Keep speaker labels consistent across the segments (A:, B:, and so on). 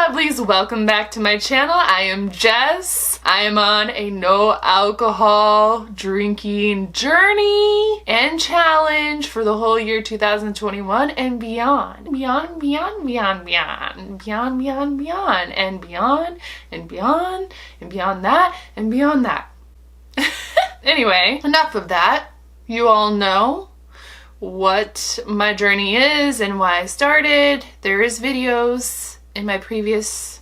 A: lovelies, welcome back to my channel. I am Jess. I am on a no alcohol drinking journey and challenge for the whole year 2021 and beyond. Beyond, beyond, beyond, beyond, beyond, beyond, beyond, and beyond, and beyond, and beyond that, and beyond that. Anyway, enough of that. You all know what my journey is and why I started. There is videos in my previous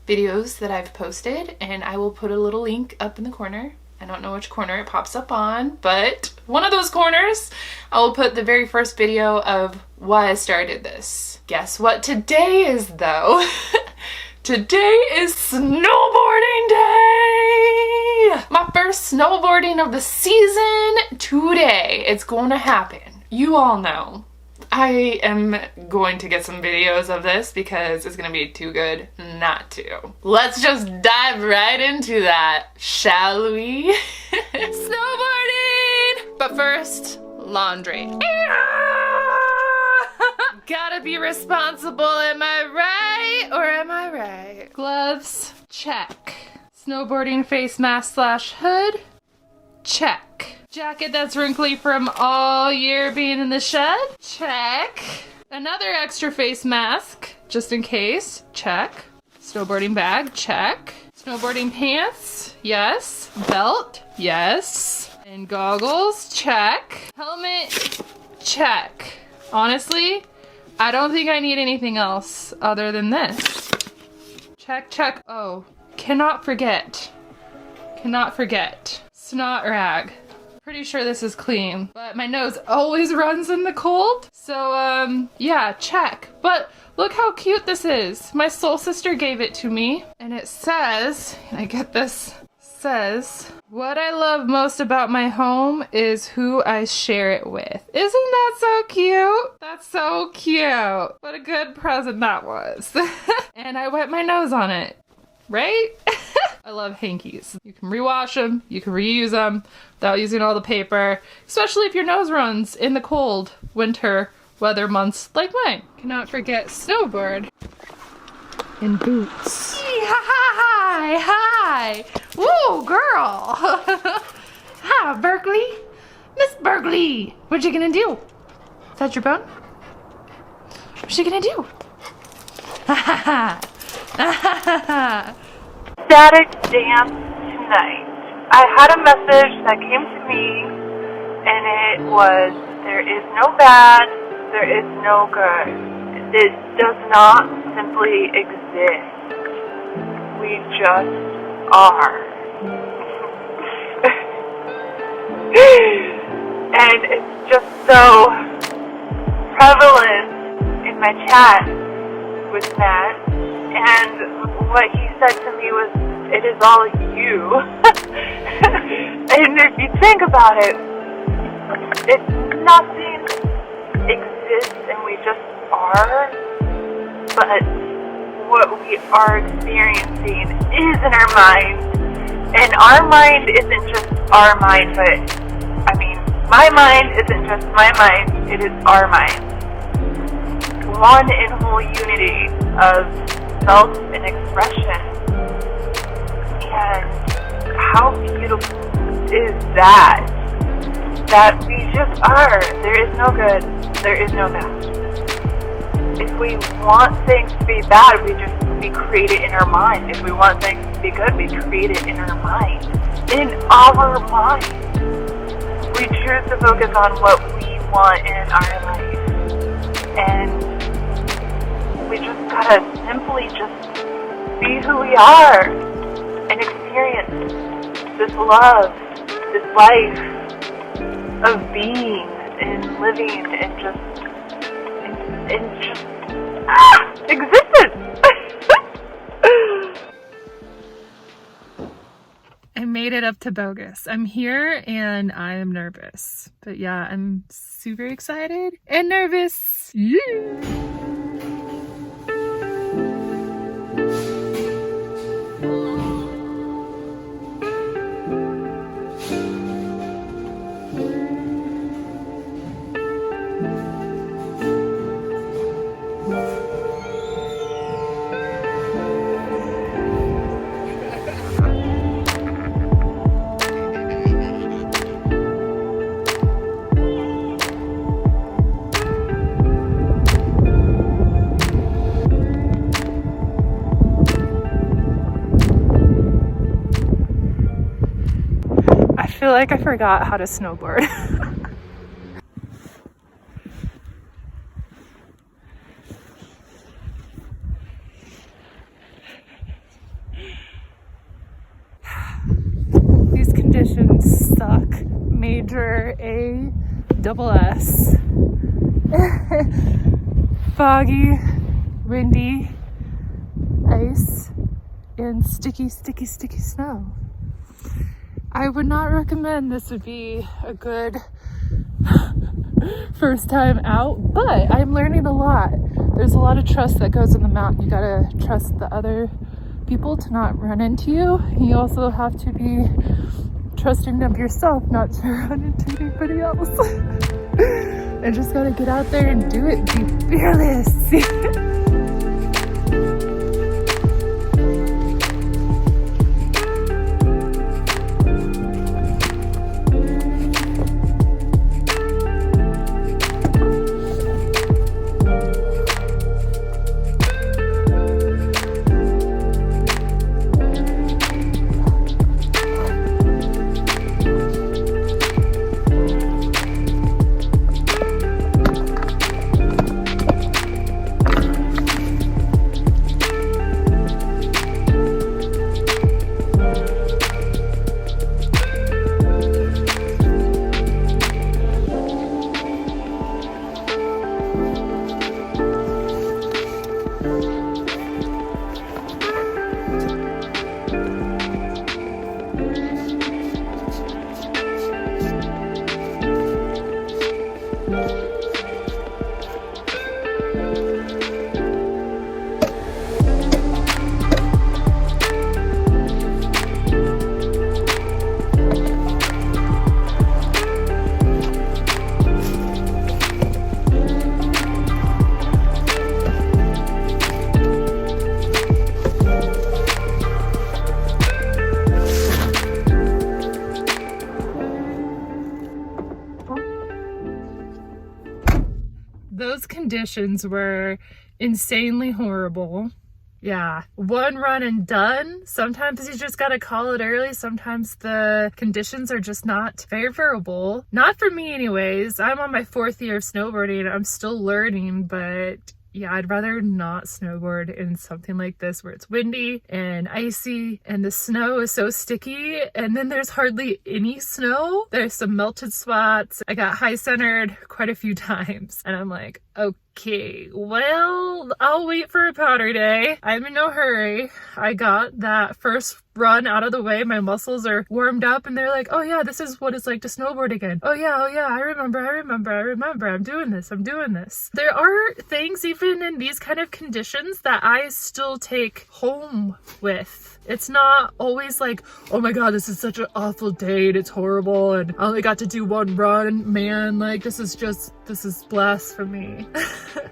A: videos that I've posted, and I will put a little link up in the corner. I don't know which corner it pops up on, but one of those corners I will put the very first video of why I started this. Guess what today is though? Today is snowboarding day! My first snowboarding of the season today. It's going to happen. You all know I am going to get some videos of this because it's going to be too good not to. Let's just dive right into that, shall we? Snowboarding! But first, laundry. Gotta be responsible, am I right or am I right? Gloves, check. Snowboarding face mask / hood, check. Jacket that's wrinkly from all year being in the shed, check. Another extra face mask, just in case, check. Snowboarding bag, check. Snowboarding pants, yes. Belt, yes. And goggles, check. Helmet, check. Honestly, I don't think I need anything else other than this. Check, check. Oh, cannot forget. Cannot forget. Snot rag. Pretty sure this is clean, but my nose always runs in the cold. So, yeah, check. But look how cute this is. My soul sister gave it to me. And it says, can I get this? Says, what I love most about my home is who I share it with. Isn't that so cute? That's so cute. What a good present that was. And I wet my nose on it, right? I love hankies. You can rewash them, you can reuse them without using all the paper, especially if your nose runs in the cold winter weather months like mine. Cannot forget snowboard and boots. Hi, hi. Woo, girl. Hi, Berkeley. Miss Berkeley. What you gonna do? Is that your bone? What's she gonna do? Ha ha ha. Ha ha ha.
B: Static dance tonight. I had a message that came to me, and it was, there is no bad, there is no good. It does not simply exist. We just are. And it's just so prevalent in my chat with Matt. And what he said to me was, it is all you. And if you think about it, it's nothing exists and we just are, but what we are experiencing is in our mind. And our mind isn't just our mind, but, I mean, my mind isn't just my mind, it is our mind. One in whole unity of self and expression. And how beautiful is that? That we just are. There is no good. There is no bad. If we want things to be bad, we create it in our mind. If we want things to be good, we create it in our mind. In our mind. We choose to focus on what we want in our life. And we just gotta simply just be who we are and experience this love, this life of being and living and just existence.
A: I made it up to Bogus. I'm here and I am nervous. But yeah, I'm super excited and nervous. Yeah. feel like I forgot how to snowboard. These conditions suck. Major A double S. Foggy, windy, ice, and sticky snow. I would not recommend this would be a good first time out, but I'm learning a lot. There's a lot of trust that goes in the mountain. You gotta trust the other people to not run into you. You also have to be trusting of yourself not to run into anybody else. And just gotta get out there and do it. Be fearless. Those conditions were insanely horrible. Yeah, one run and done. Sometimes you just gotta call it early. Sometimes the conditions are just not favorable. Not for me anyways. I'm on my 4th year of snowboarding. I'm still learning, but yeah, I'd rather not snowboard in something like this where it's windy and icy and the snow is so sticky and then there's hardly any snow. There's some melted spots. I got high centered quite a few times and I'm like, okay, well, I'll wait for a powder day. I'm in no hurry. I got that first run out of the way. My muscles are warmed up and they're like, oh yeah, this is what it's like to snowboard again. Oh yeah, I remember. I'm doing this. There are things even in these kind of conditions that I still take home with. It's not always like, oh my god, this is such an awful day and it's horrible and I only got to do one run, man, like this is blasphemy.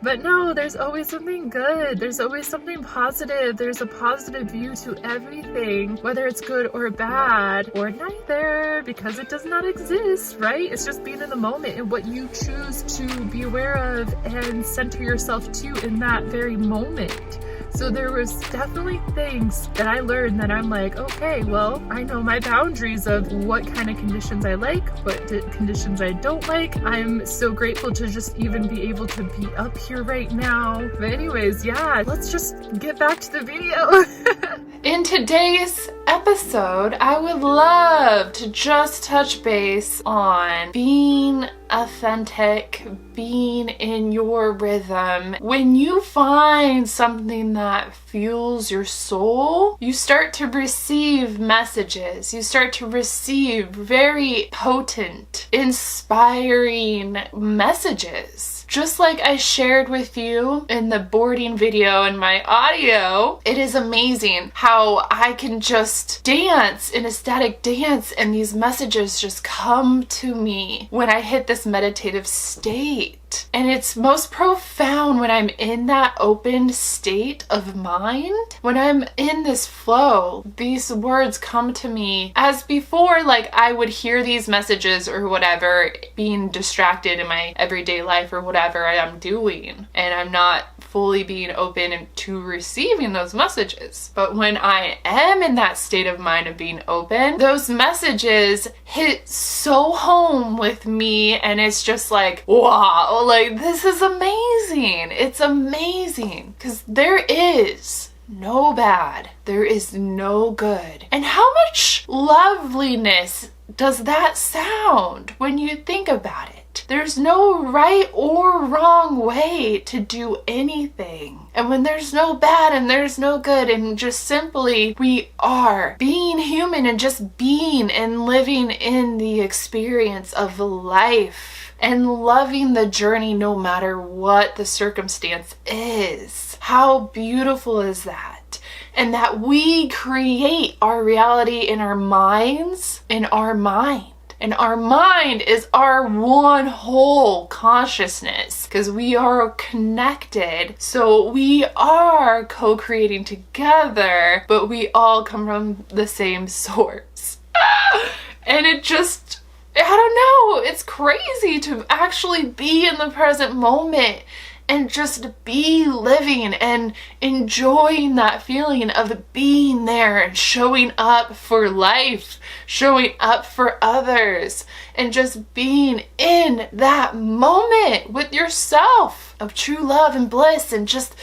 A: But no, there's always something good. There's always something positive. There's a positive view to everything, whether it's good or bad or neither, because it does not exist, right? It's just being in the moment and what you choose to be aware of and center yourself to in that very moment. So there was definitely things that I learned that I'm like, okay, well, I know my boundaries of what kind of conditions I like, what conditions I don't like. I'm so grateful to just even be able to be up here right now. But anyways, yeah, let's just get back to the video. In today's episode, I would love to just touch base on being authentic, being in your rhythm. When you find something that fuels your soul, you start to receive messages. You start to receive very potent, inspiring messages. Just like I shared with you in the boarding video and my audio, it is amazing how I can just dance in ecstatic dance and these messages just come to me when I hit this meditative state. And it's most profound when I'm in that open state of mind. When I'm in this flow, these words come to me as before, like I would hear these messages or whatever, being distracted in my everyday life or whatever I am doing. And I'm not fully being open to receiving those messages. But when I am in that state of mind of being open, those messages hit so home with me, and it's just like, wow, like this is amazing. It's amazing because there is no bad, there is no good. And how much loveliness does that sound when you think about it? There's no right or wrong way to do anything. And when there's no bad and there's no good, and just simply we are being human and just being and living in the experience of life and loving the journey no matter what the circumstance is. How beautiful is that? And that we create our reality in our minds, in our mind. And our mind is our one whole consciousness because we are connected. So we are co-creating together, but we all come from the same source. And it just, I don't know, it's crazy to actually be in the present moment and just be living and enjoying that feeling of being there and showing up for life, showing up for others, and just being in that moment with yourself of true love and bliss and just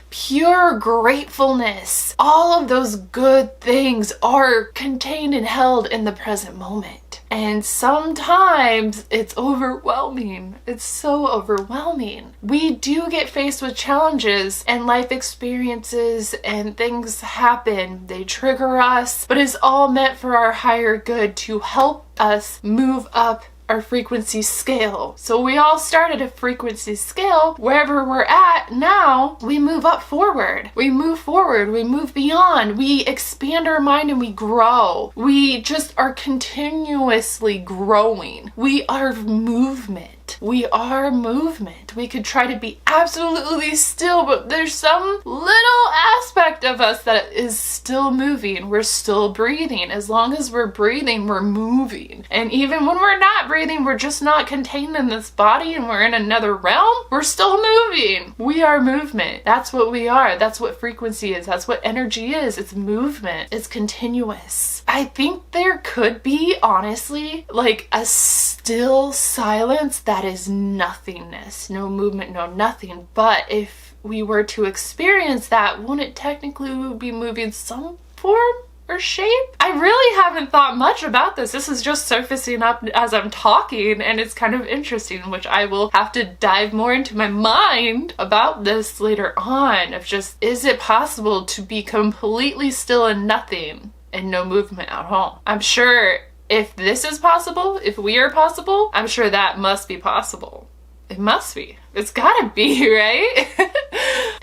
A: pure gratefulness. All of those good things are contained and held in the present moment. And sometimes it's overwhelming. It's so overwhelming. We do get faced with challenges and life experiences and things happen. They trigger us, but it's all meant for our higher good to help us move up our frequency scale. So we all start at a frequency scale. Wherever we're at now, we move up forward. We move forward. We move beyond. We expand our mind and we grow. We just are continuously growing. We are movement. We are movement. We could try to be absolutely still, but there's some little aspect of us that is still moving. We're still breathing. As long as we're breathing, we're moving. And even when we're not breathing, we're just not contained in this body and we're in another realm, we're still moving. We are movement. That's what we are. That's what frequency is. That's what energy is. It's movement. It's continuous. I think there could be, honestly, like a still silence that is nothingness. No movement, no nothing. But if we were to experience that, wouldn't it technically be moving some form or shape? I really haven't thought much about this. This is just surfacing up as I'm talking, and it's kind of interesting, which I will have to dive more into my mind about this later on, of just, is it possible to be completely still and nothing and no movement at all? I'm sure if this is possible, if we are possible, I'm sure that must be possible. It must be. It's gotta be, right?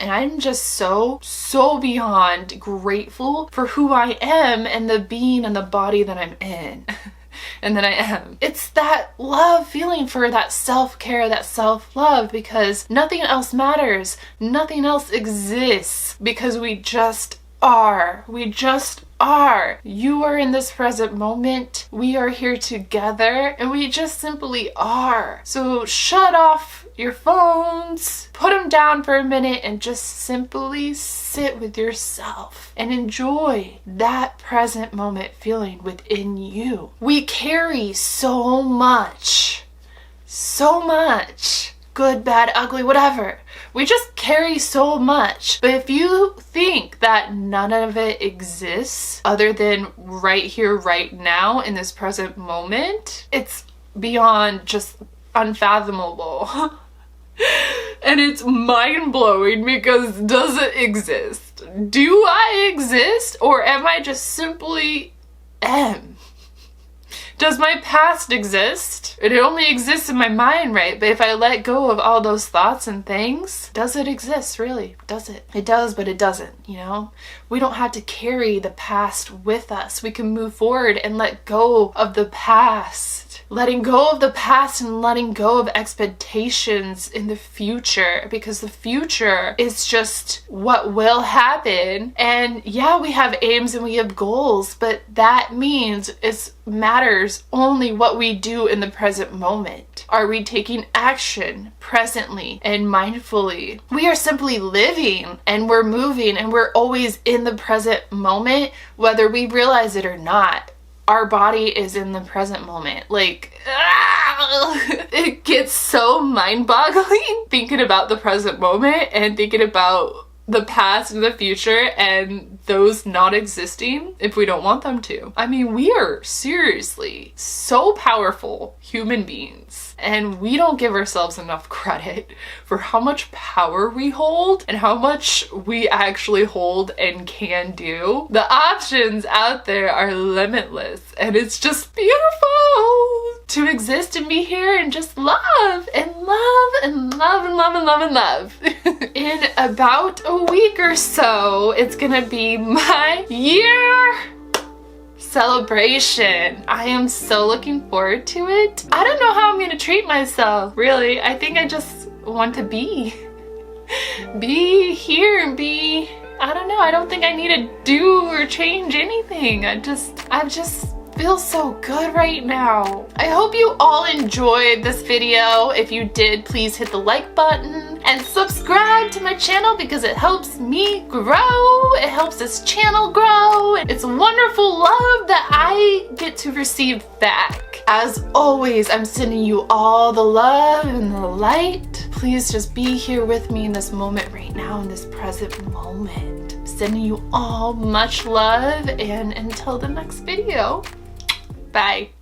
A: And I'm just so beyond grateful for who I am and the being and the body that I'm in. And that I am. It's that love feeling for that self-care, that self-love, because nothing else matters. Nothing else exists because we just are. We just are. You are in this present moment. We are here together and we just simply are. So shut off your phones, put them down for a minute and just simply sit with yourself and enjoy that present moment feeling within you. We carry so much, good, bad, ugly, whatever. We just carry so much. But if you think that none of it exists other than right here, right now, in this present moment, it's beyond just unfathomable. And it's mind-blowing because does it exist? Do I exist? Or am I just simply am? Does my past exist? It only exists in my mind, right? But if I let go of all those thoughts and things, does it exist, really? Does it? It does, but it doesn't, you know? We don't have to carry the past with us. We can move forward and let go of the past. letting go of the past and letting go of expectations in the future, because the future is just what will happen. And yeah, we have aims and we have goals, but that means it matters only what we do in the present moment. Are we taking action presently and mindfully? We are simply living and we're moving and we're always in the present moment, whether we realize it or not. Our body is in the present moment. Like, it gets so mind-boggling thinking about the present moment and thinking about the past and the future and those not existing if we don't want them to. I mean, we are seriously so powerful human beings, and we don't give ourselves enough credit for how much power we hold and how much we actually hold and can do. The options out there are limitless, and it's just beautiful to exist and be here and just love and love and love and love and love and love. In about a week or so, it's gonna be my year celebration. I am so looking forward to it. I don't know how I'm gonna treat myself, really. I think I just want to be here and be, I don't know, I don't think I need to do or change anything. I just feel so good right now. I hope you all enjoyed this video. If you did, please hit the like button and subscribe to my channel because it helps me grow. It helps this channel grow. It's wonderful love that I get to receive back. As always, I'm sending you all the love and the light. Please just be here with me in this moment right now, in this present moment. Sending you all much love, and until the next video, bye.